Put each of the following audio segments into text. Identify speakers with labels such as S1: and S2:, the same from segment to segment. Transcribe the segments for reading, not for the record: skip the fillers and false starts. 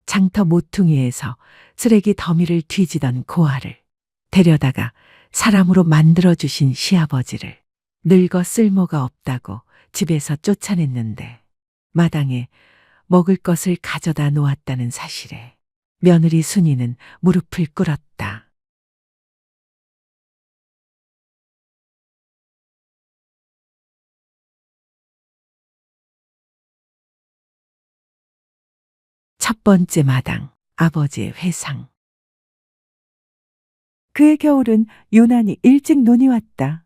S1: 장터 모퉁이에서 쓰레기 더미를 뒤지던 고아를, 데려다가 사람으로 만들어주신 시아버지를 늙어 쓸모가 없다고 집에서 쫓아냈는데 마당에 먹을 것을 가져다 놓았다는 사실에 며느리 순이는 무릎을 꿇었다. 첫 번째 마당, 아버지의 회상. 그해 겨울은 유난히 일찍 눈이 왔다.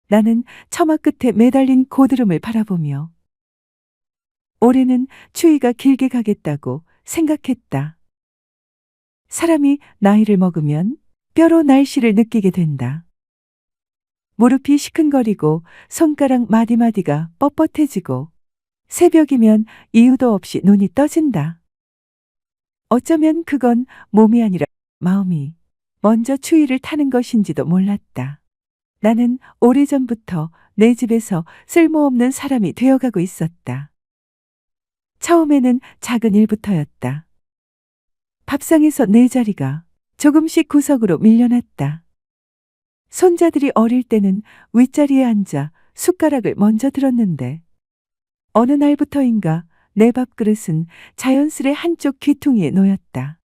S1: 나는 처마 끝에 매달린 고드름을 바라보며 올해는 추위가 길게 가겠다고 생각했다. 사람이 나이를 먹으면 뼈로 날씨를 느끼게 된다. 무릎이 시큰거리고 손가락 마디마디가 뻣뻣해지고 새벽이면 이유도 없이 눈이 떠진다. 어쩌면 그건 몸이 아니라 마음이 먼저 추위를 타는 것인지도 몰랐다. 나는 오래전부터 내 집에서 쓸모없는 사람이 되어가고 있었다. 처음에는 작은 일부터였다. 밥상에서 내 자리가 조금씩 구석으로 밀려났다. 손자들이 어릴 때는 윗자리에 앉아 숟가락을 먼저 들었는데 어느 날부터인가 내 밥그릇은 자연스레 한쪽 귀퉁이에 놓였다.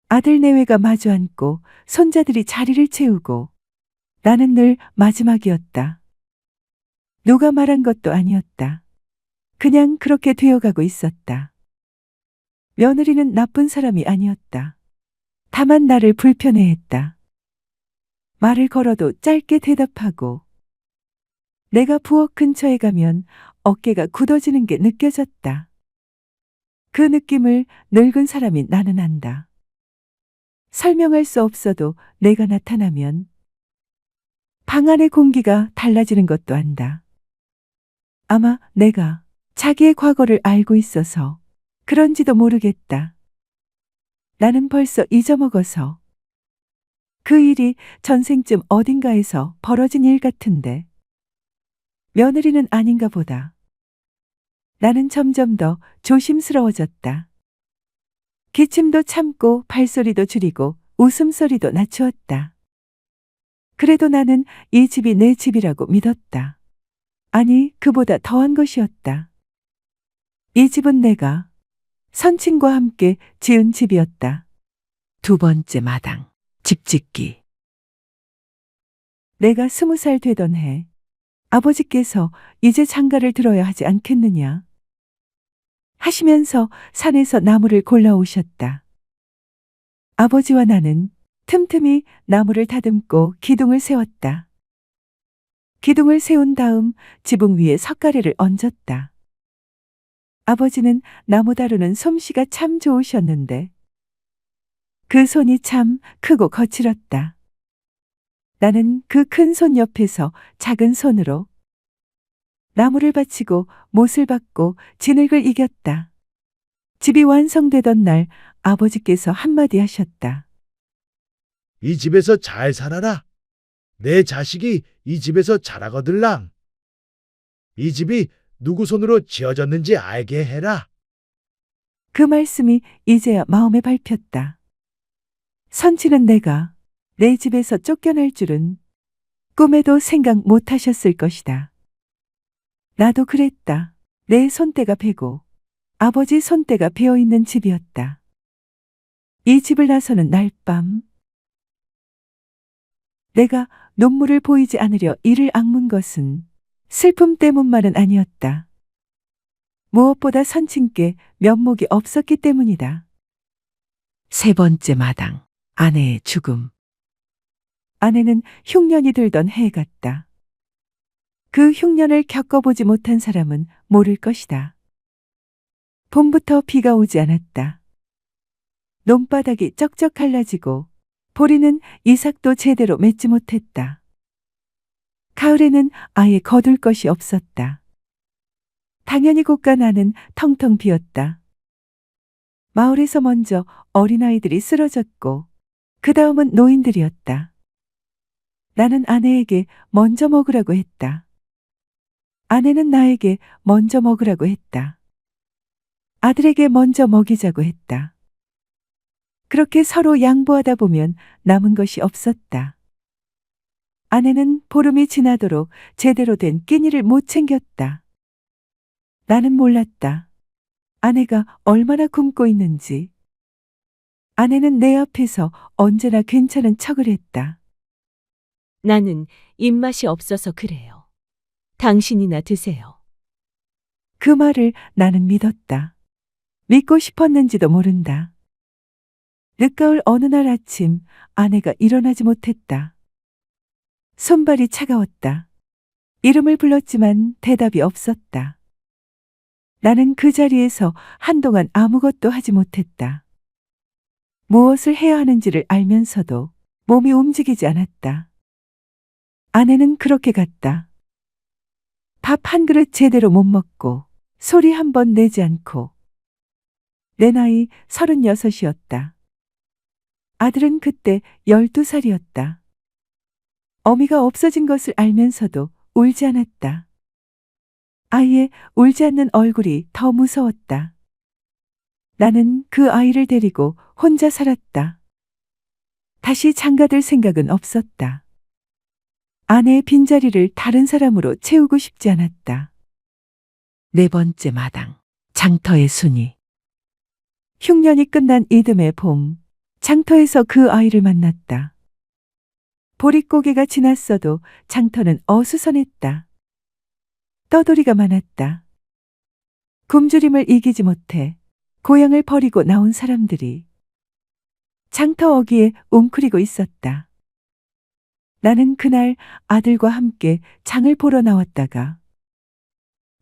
S1: 아들 내외가 마주 앉고 손자들이 자리를 채우고 나는 늘 마지막이었다. 누가 말한 것도 아니었다. 그냥 그렇게 되어가고 있었다. 며느리는 나쁜 사람이 아니었다. 다만 나를 불편해했다. 말을 걸어도 짧게 대답하고 내가 부엌 근처에 가면 어깨가 굳어지는 게 느껴졌다. 그 느낌을 늙은 사람이 나는 안다. 설명할 수 없어도 내가 나타나면 방 안의 공기가 달라지는 것도 안다. 아마 내가 자기의 과거를 알고 있어서 그런지도 모르겠다. 나는 벌써 잊어먹어서 그 일이 전생쯤 어딘가에서 벌어진 일 같은데 며느리는 아닌가 보다. 나는 점점 더 조심스러워졌다. 기침도 참고 발소리도 줄이고 웃음소리도 낮추었다. 그래도 나는 이 집이 내 집이라고 믿었다. 아니, 그보다 더한 것이었다. 이 집은 내가 선친과 함께 지은 집이었다. 두 번째 마당, 집짓기. 내가 20살 되던 해 아버지께서 이제 장가를 들어야 하지 않겠느냐 하시면서 산에서 나무를 골라오셨다. 아버지와 나는 틈틈이 나무를 다듬고 기둥을 세웠다. 기둥을 세운 다음 지붕 위에 석가래를 얹었다. 아버지는 나무 다루는 솜씨가 참 좋으셨는데 그 손이 참 크고 거칠었다. 나는 그 큰 손 옆에서 작은 손으로 나무를 받치고 못을 받고 진흙을 이겼다. 집이 완성되던 날 아버지께서 한마디 하셨다.
S2: 이 집에서 잘 살아라. 내 자식이 이 집에서 자라거들랑. 이 집이 누구 손으로 지어졌는지 알게 해라.
S1: 그 말씀이 이제야 마음에 밟혔다. 선치는 내가 내 집에서 쫓겨날 줄은 꿈에도 생각 못 하셨을 것이다. 나도 그랬다. 내 손때가 베고 아버지 손때가 베어있는 집이었다. 이 집을 나서는 날밤 내가 눈물을 보이지 않으려 이를 악문 것은 슬픔 때문만은 아니었다. 무엇보다 선친께 면목이 없었기 때문이다. 세 번째 마당, 아내의 죽음. 아내는 흉년이 들던 해 같다. 그 흉년을 겪어보지 못한 사람은 모를 것이다. 봄부터 비가 오지 않았다. 논바닥이 쩍쩍 갈라지고 보리는 이삭도 제대로 맺지 못했다. 가을에는 아예 거둘 것이 없었다. 당연히 고가 나는 텅텅 비었다. 마을에서 먼저 어린아이들이 쓰러졌고 그 다음은 노인들이었다. 나는 아내에게 먼저 먹으라고 했다. 아내는 나에게 먼저 먹으라고 했다. 아들에게 먼저 먹이자고 했다. 그렇게 서로 양보하다 보면 남은 것이 없었다. 아내는 보름이 지나도록 제대로 된 끼니를 못 챙겼다. 나는 몰랐다. 아내가 얼마나 굶고 있는지. 아내는 내 앞에서 언제나 괜찮은 척을 했다.
S3: 나는 입맛이 없어서 그래요. 당신이나 드세요.
S1: 그 말을 나는 믿었다. 믿고 싶었는지도 모른다. 늦가을 어느 날 아침 아내가 일어나지 못했다. 손발이 차가웠다. 이름을 불렀지만 대답이 없었다. 나는 그 자리에서 한동안 아무것도 하지 못했다. 무엇을 해야 하는지를 알면서도 몸이 움직이지 않았다. 아내는 그렇게 갔다. 밥 한 그릇 제대로 못 먹고 소리 한 번 내지 않고. 내 나이 36이었다. 아들은 그때 12살이었다. 어미가 없어진 것을 알면서도 울지 않았다. 아이의 울지 않는 얼굴이 더 무서웠다. 나는 그 아이를 데리고 혼자 살았다. 다시 장가들 생각은 없었다. 아내의 빈자리를 다른 사람으로 채우고 싶지 않았다. 네 번째 마당, 장터의 순이. 흉년이 끝난 이듬해 봄, 장터에서 그 아이를 만났다. 보릿고개가 지났어도 장터는 어수선했다. 떠돌이가 많았다. 굶주림을 이기지 못해 고향을 버리고 나온 사람들이 장터 어귀에 웅크리고 있었다. 나는 그날 아들과 함께 장을 보러 나왔다가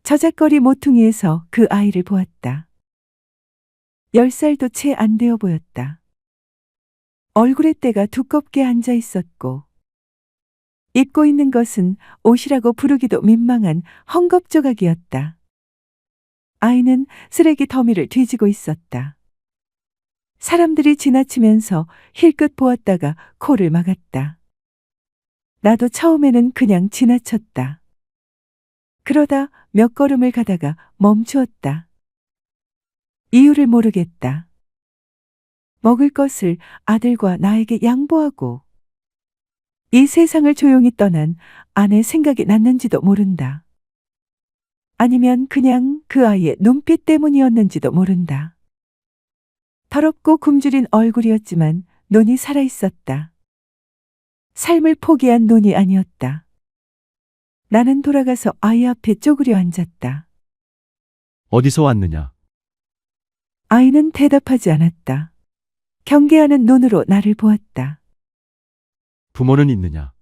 S1: 저작거리 모퉁이에서 그 아이를 보았다. 10살도 채 안 되어 보였다. 얼굴에 때가 두껍게 앉아 있었고 입고 있는 것은 옷이라고 부르기도 민망한 헝겊조각이었다. 아이는 쓰레기 더미를 뒤지고 있었다. 사람들이 지나치면서 힐끗 보았다가 코를 막았다. 나도 처음에는 그냥 지나쳤다. 그러다 몇 걸음을 가다가 멈추었다. 이유를 모르겠다. 먹을 것을 아들과 나에게 양보하고 이 세상을 조용히 떠난 아내 생각이 났는지도 모른다. 아니면 그냥 그 아이의 눈빛 때문이었는지도 모른다. 더럽고 굶주린 얼굴이었지만 눈이 살아있었다. 삶을 포기한 눈이 아니었다. 나는 돌아가서 아이 앞에 쪼그려 앉았다.
S4: 어디서 왔느냐?
S1: 아이는 대답하지 않았다. 경계하는 눈으로 나를 보았다.
S4: 부모는 있느냐?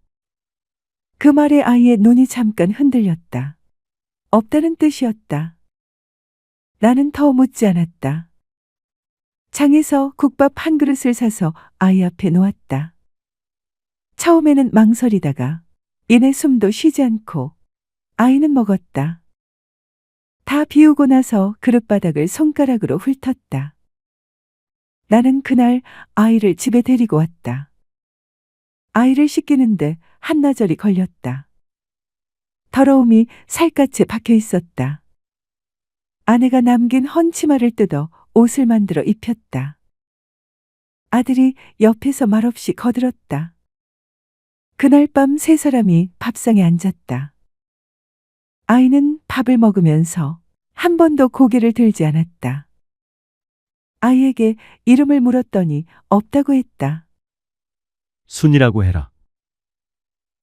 S1: 그 말에 아이의 눈이 잠깐 흔들렸다. 없다는 뜻이었다. 나는 더 묻지 않았다. 장에서 국밥 한 그릇을 사서 아이 앞에 놓았다. 처음에는 망설이다가 이내 숨도 쉬지 않고 아이는 먹었다. 다 비우고 나서 그릇바닥을 손가락으로 훑었다. 나는 그날 아이를 집에 데리고 왔다. 아이를 씻기는데 한나절이 걸렸다. 더러움이 살갗에 박혀 있었다. 아내가 남긴 헌치마를 뜯어 옷을 만들어 입혔다. 아들이 옆에서 말없이 거들었다. 그날 밤 세 사람이 밥상에 앉았다. 아이는 밥을 먹으면서 한 번도 고개를 들지 않았다. 아이에게 이름을 물었더니 없다고 했다.
S4: 순이라고 해라.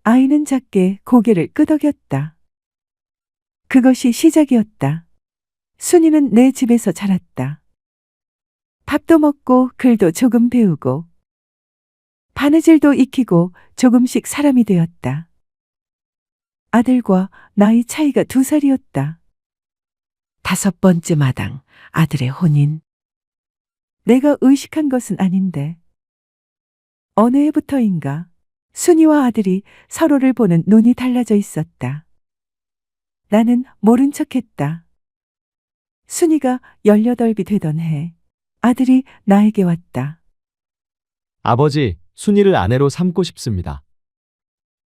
S1: 아이는 작게 고개를 끄덕였다. 그것이 시작이었다. 순이는 내 집에서 자랐다. 밥도 먹고 글도 조금 배우고 바느질도 익히고 조금씩 사람이 되었다. 아들과 나이 차이가 2살이었다. 5번째 마당, 아들의 혼인. 내가 의식한 것은 아닌데 어느 해부터인가 순이와 아들이 서로를 보는 눈이 달라져 있었다. 나는 모른 척했다. 순이가 18이 되던 해 아들이 나에게 왔다.
S5: 아버지, 순이를 아내로 삼고 싶습니다.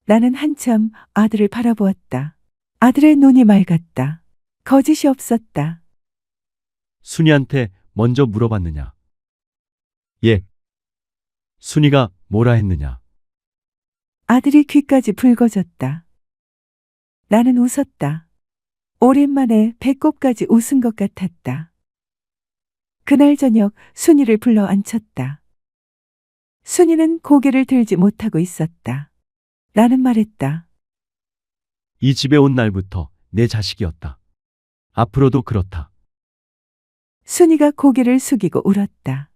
S1: 나는 한참 아들을 바라보았다. 아들의 눈이 맑았다. 거짓이 없었다.
S4: 순이한테 먼저 물어봤느냐?
S5: 예,
S4: 순이가 뭐라 했느냐?
S1: 아들이 귀까지 붉어졌다. 나는 웃었다. 오랜만에 배꼽까지 웃은 것 같았다. 그날 저녁 순이를 불러 앉혔다. 순이는 고개를 들지 못하고 있었다. 나는 말했다.
S4: 이 집에 온 날부터 내 자식이었다. 앞으로도 그렇다.
S1: 순이가 고개를 숙이고 울었다.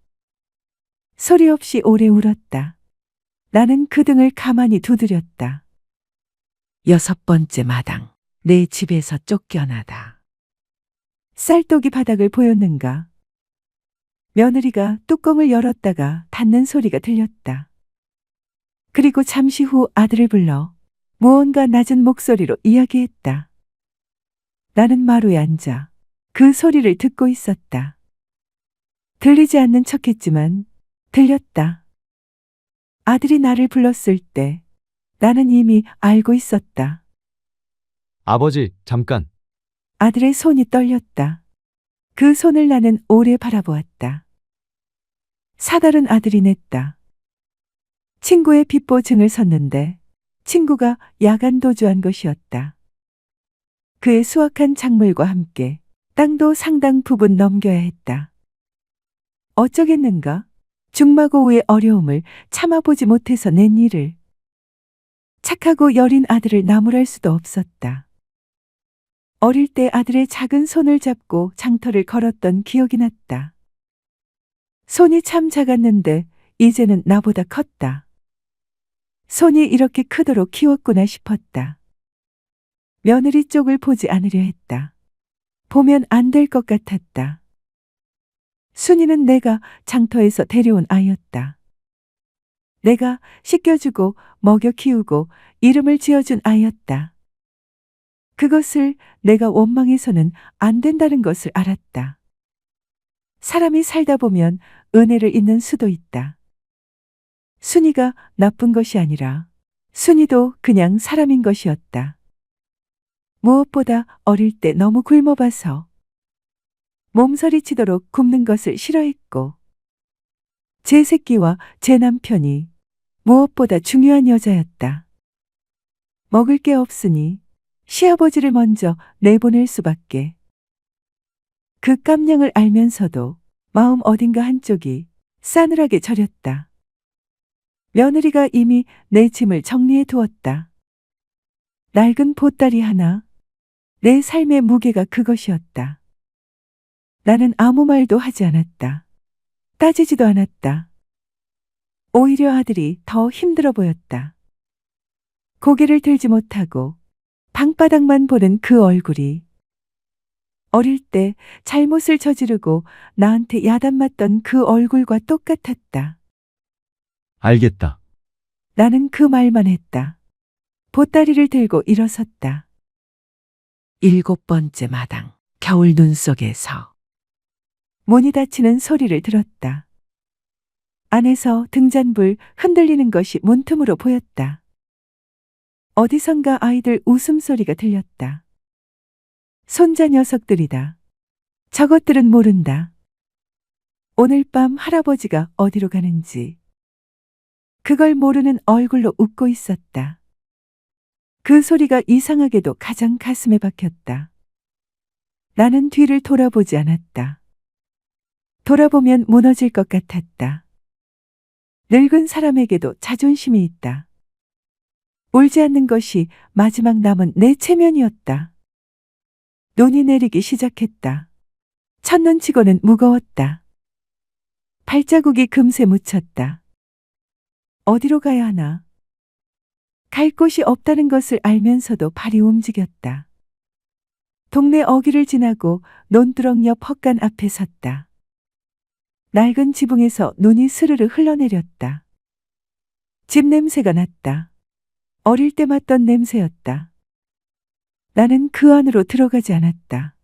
S1: 소리 없이 오래 울었다. 나는 그 등을 가만히 두드렸다. 6번째 마당, 내 집에서 쫓겨나다. 쌀독이 바닥을 보였는가? 며느리가 뚜껑을 열었다가 닫는 소리가 들렸다. 그리고 잠시 후 아들을 불러 무언가 낮은 목소리로 이야기했다. 나는 마루에 앉아 그 소리를 듣고 있었다. 들리지 않는 척했지만 들렸다. 아들이 나를 불렀을 때 나는 이미 알고 있었다.
S5: 아버지, 잠깐.
S1: 아들의 손이 떨렸다. 그 손을 나는 오래 바라보았다. 사달은 아들이 냈다. 친구의 빚보증을 섰는데 친구가 야간 도주한 것이었다. 그의 수확한 작물과 함께 땅도 상당 부분 넘겨야 했다. 어쩌겠는가? 중마고우의 어려움을 참아보지 못해서 낸 일을. 착하고 여린 아들을 나무랄 수도 없었다. 어릴 때 아들의 작은 손을 잡고 장터를 걸었던 기억이 났다. 손이 참 작았는데 이제는 나보다 컸다. 손이 이렇게 크도록 키웠구나 싶었다. 며느리 쪽을 보지 않으려 했다. 보면 안 될 것 같았다. 순이는 내가 장터에서 데려온 아이였다. 내가 씻겨주고 먹여 키우고 이름을 지어준 아이였다. 그것을 내가 원망해서는 안 된다는 것을 알았다. 사람이 살다 보면 은혜를 잊는 수도 있다. 순이가 나쁜 것이 아니라 순이도 그냥 사람인 것이었다. 무엇보다 어릴 때 너무 굶어봐서 몸서리치도록 굶는 것을 싫어했고 제 새끼와 제 남편이 무엇보다 중요한 여자였다. 먹을 게 없으니 시아버지를 먼저 내보낼 수밖에. 그 깜냥을 알면서도 마음 어딘가 한쪽이 싸늘하게 저렸다. 며느리가 이미 내 짐을 정리해 두었다. 낡은 보따리 하나, 내 삶의 무게가 그것이었다. 나는 아무 말도 하지 않았다. 따지지도 않았다. 오히려 아들이 더 힘들어 보였다. 고개를 들지 못하고 방바닥만 보는 그 얼굴이 어릴 때 잘못을 저지르고 나한테 야단맞던 그 얼굴과 똑같았다.
S4: 알겠다.
S1: 나는 그 말만 했다. 보따리를 들고 일어섰다. 7번째 마당, 겨울 눈 속에서 문이 닫히는 소리를 들었다. 안에서 등잔불 흔들리는 것이 문틈으로 보였다. 어디선가 아이들 웃음소리가 들렸다. 손자 녀석들이다. 저것들은 모른다. 오늘 밤 할아버지가 어디로 가는지. 그걸 모르는 얼굴로 웃고 있었다. 그 소리가 이상하게도 가장 가슴에 박혔다. 나는 뒤를 돌아보지 않았다. 돌아보면 무너질 것 같았다. 늙은 사람에게도 자존심이 있다. 울지 않는 것이 마지막 남은 내 체면이었다. 눈이 내리기 시작했다. 첫눈치고는 무거웠다. 발자국이 금세 묻혔다. 어디로 가야 하나? 갈 곳이 없다는 것을 알면서도 발이 움직였다. 동네 어귀를 지나고 논두렁 옆 헛간 앞에 섰다. 낡은 지붕에서 눈이 스르르 흘러내렸다. 집 냄새가 났다. 어릴 때 맡던 냄새였다. 나는 그 안으로 들어가지 않았다.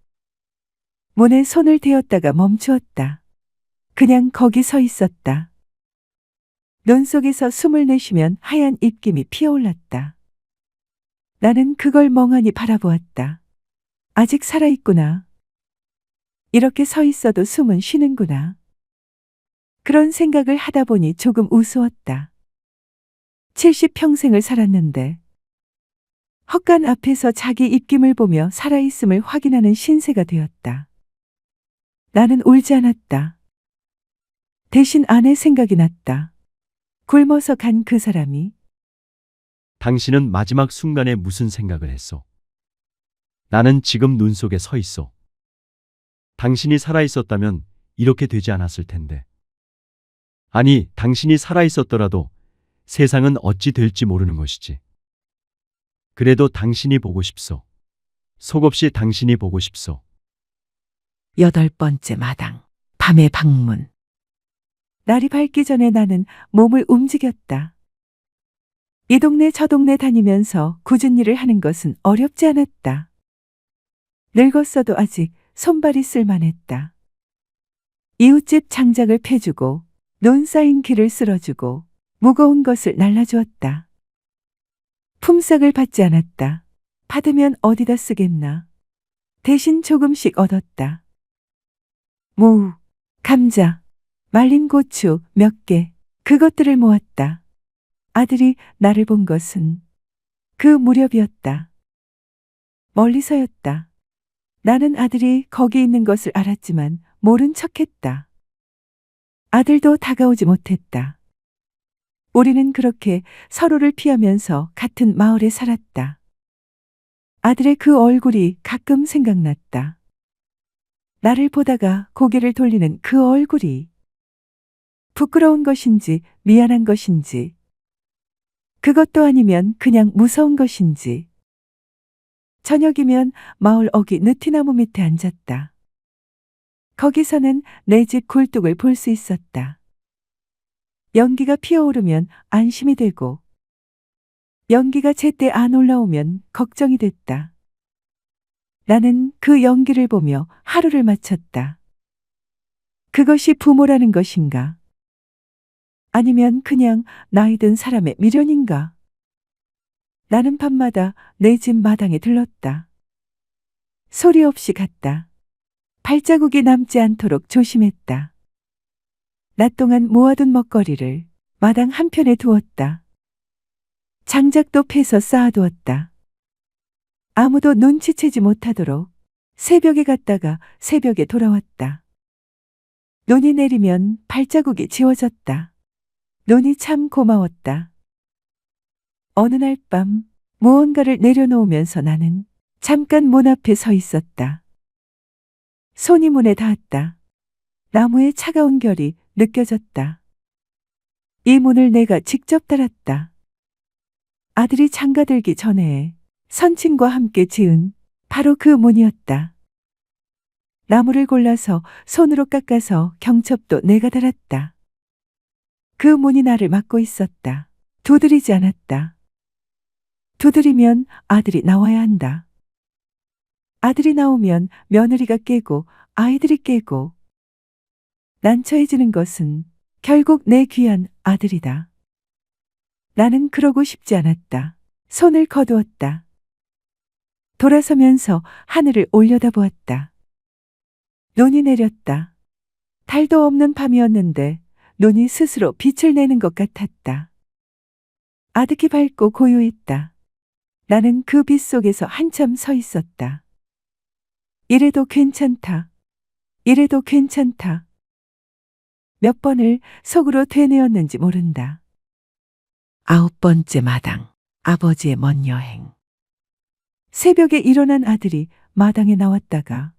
S1: 문에 손을 대었다가 멈추었다. 그냥 거기 서 있었다. 눈 속에서 숨을 내쉬면 하얀 입김이 피어올랐다. 나는 그걸 멍하니 바라보았다. 아직 살아있구나. 이렇게 서 있어도 숨은 쉬는구나. 그런 생각을 하다 보니 조금 우스웠다. 70평생을 살았는데 헛간 앞에서 자기 입김을 보며 살아있음을 확인하는 신세가 되었다. 나는 울지 않았다. 대신 아내 생각이 났다. 굶어서 간 그 사람이
S4: 당신은 마지막 순간에 무슨 생각을 했소? 나는 지금 눈 속에 서 있어. 당신이 살아 있었다면 이렇게 되지 않았을 텐데. 아니, 당신이 살아 있었더라도 세상은 어찌 될지 모르는 것이지. 그래도 당신이 보고 싶소. 속없이 당신이 보고 싶소.
S1: 8번째 마당, 밤의 방문. 날이 밝기 전에 나는 몸을 움직였다. 이 동네 저 동네 다니면서 굳은 일을 하는 것은 어렵지 않았다. 늙었어도 아직 손발이 쓸만했다. 이웃집 장작을 패주고 논 쌓인 길을 쓸어주고 무거운 것을 날라주었다. 품삯을 받지 않았다. 받으면 어디다 쓰겠나. 대신 조금씩 얻었다. 무, 감자, 말린 고추 몇 개, 그것들을 모았다. 아들이 나를 본 것은 그 무렵이었다. 멀리서였다. 나는 아들이 거기 있는 것을 알았지만 모른 척했다. 아들도 다가오지 못했다. 우리는 그렇게 서로를 피하면서 같은 마을에 살았다. 아들의 그 얼굴이 가끔 생각났다. 나를 보다가 고개를 돌리는 그 얼굴이 부끄러운 것인지 미안한 것인지 그것도 아니면 그냥 무서운 것인지. 저녁이면 마을 어귀 느티나무 밑에 앉았다. 거기서는 내 집 굴뚝을 볼 수 있었다. 연기가 피어오르면 안심이 되고 연기가 제때 안 올라오면 걱정이 됐다. 나는 그 연기를 보며 하루를 마쳤다. 그것이 부모라는 것인가? 아니면 그냥 나이 든 사람의 미련인가? 나는 밤마다 내 집 마당에 들렀다. 소리 없이 갔다. 발자국이 남지 않도록 조심했다. 낮 동안 모아둔 먹거리를 마당 한편에 두었다. 장작도 패서 쌓아두었다. 아무도 눈치채지 못하도록 새벽에 갔다가 새벽에 돌아왔다. 눈이 내리면 발자국이 지워졌다. 눈이 참 고마웠다. 어느 날 밤 무언가를 내려놓으면서 나는 잠깐 문 앞에 서 있었다. 손이 문에 닿았다. 나무의 차가운 결이 느껴졌다. 이 문을 내가 직접 달았다. 아들이 장가들기 전에 선친과 함께 지은 바로 그 문이었다. 나무를 골라서 손으로 깎아서 경첩도 내가 달았다. 그 문이 나를 막고 있었다. 두드리지 않았다. 두드리면 아들이 나와야 한다. 아들이 나오면 며느리가 깨고 아이들이 깨고 난처해지는 것은 결국 내 귀한 아들이다. 나는 그러고 싶지 않았다. 손을 거두었다. 돌아서면서 하늘을 올려다보았다. 눈이 내렸다. 달도 없는 밤이었는데 눈이 스스로 빛을 내는 것 같았다. 아득히 밝고 고요했다. 나는 그 빛 속에서 한참 서 있었다. 이래도 괜찮다. 이래도 괜찮다. 몇 번을 속으로 되뇌었는지 모른다. 9번째 마당, 아버지의 먼 여행. 새벽에 일어난 아들이 마당에 나왔다가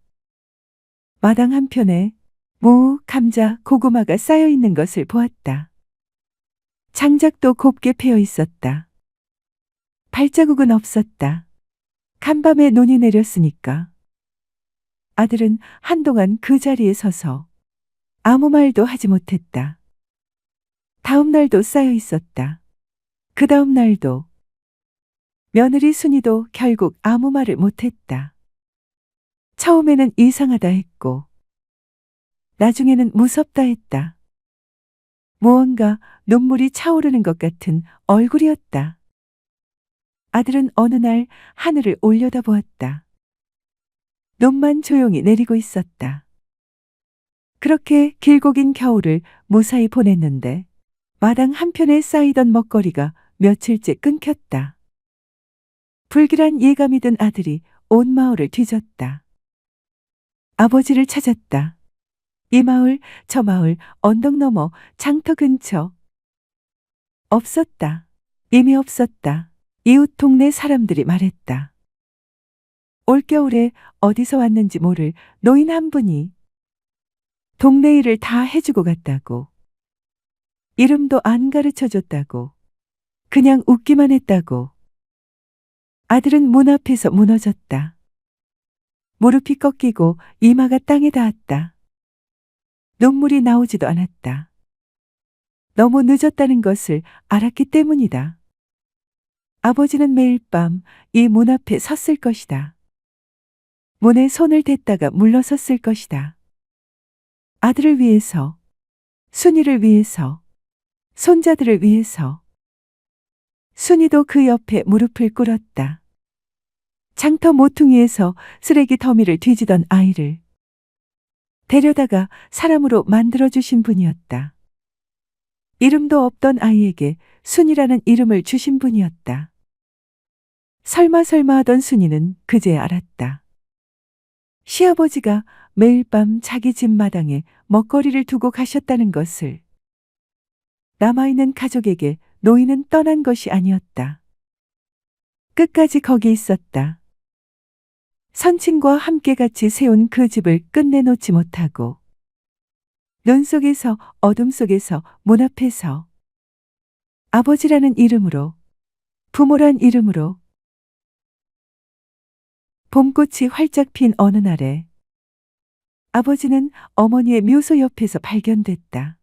S1: 마당 한편에 무, 감자, 고구마가 쌓여 있는 것을 보았다. 장작도 곱게 패여 있었다. 발자국은 없었다. 간밤에 눈이 내렸으니까. 아들은 한동안 그 자리에 서서 아무 말도 하지 못했다. 다음 날도 쌓여 있었다. 그 다음 날도. 며느리 순이도 결국 아무 말을 못했다. 처음에는 이상하다 했고 나중에는 무섭다 했다. 무언가 눈물이 차오르는 것 같은 얼굴이었다. 아들은 어느 날 하늘을 올려다보았다. 눈만 조용히 내리고 있었다. 그렇게 길고 긴 겨울을 무사히 보냈는데 마당 한편에 쌓이던 먹거리가 며칠째 끊겼다. 불길한 예감이 든 아들이 온 마을을 뒤졌다. 아버지를 찾았다. 이 마을, 저 마을, 언덕 너머, 장터 근처. 없었다. 이미 없었다. 이웃 동네 사람들이 말했다. 올겨울에 어디서 왔는지 모를 노인 한 분이 동네 일을 다 해주고 갔다고. 이름도 안 가르쳐 줬다고. 그냥 웃기만 했다고. 아들은 문 앞에서 무너졌다. 무릎이 꺾이고 이마가 땅에 닿았다. 눈물이 나오지도 않았다. 너무 늦었다는 것을 알았기 때문이다. 아버지는 매일 밤 이 문 앞에 섰을 것이다. 문에 손을 댔다가 물러섰을 것이다. 아들을 위해서, 순이를 위해서, 손자들을 위해서. 순이도 그 옆에 무릎을 꿇었다. 장터 모퉁이에서 쓰레기 더미를 뒤지던 아이를 데려다가 사람으로 만들어주신 분이었다. 이름도 없던 아이에게 순이라는 이름을 주신 분이었다. 설마 하던 순이는 그제야 알았다. 시아버지가 매일 밤 자기 집 마당에 먹거리를 두고 가셨다는 것을. 남아있는 가족에게 노인은 떠난 것이 아니었다. 끝까지 거기 있었다. 선친과 함께 같이 세운 그 집을 끝내놓지 못하고 눈 속에서 어둠 속에서 문 앞에서 아버지라는 이름으로 부모란 이름으로 봄꽃이 활짝 핀 어느 날에 아버지는 어머니의 묘소 옆에서 발견됐다.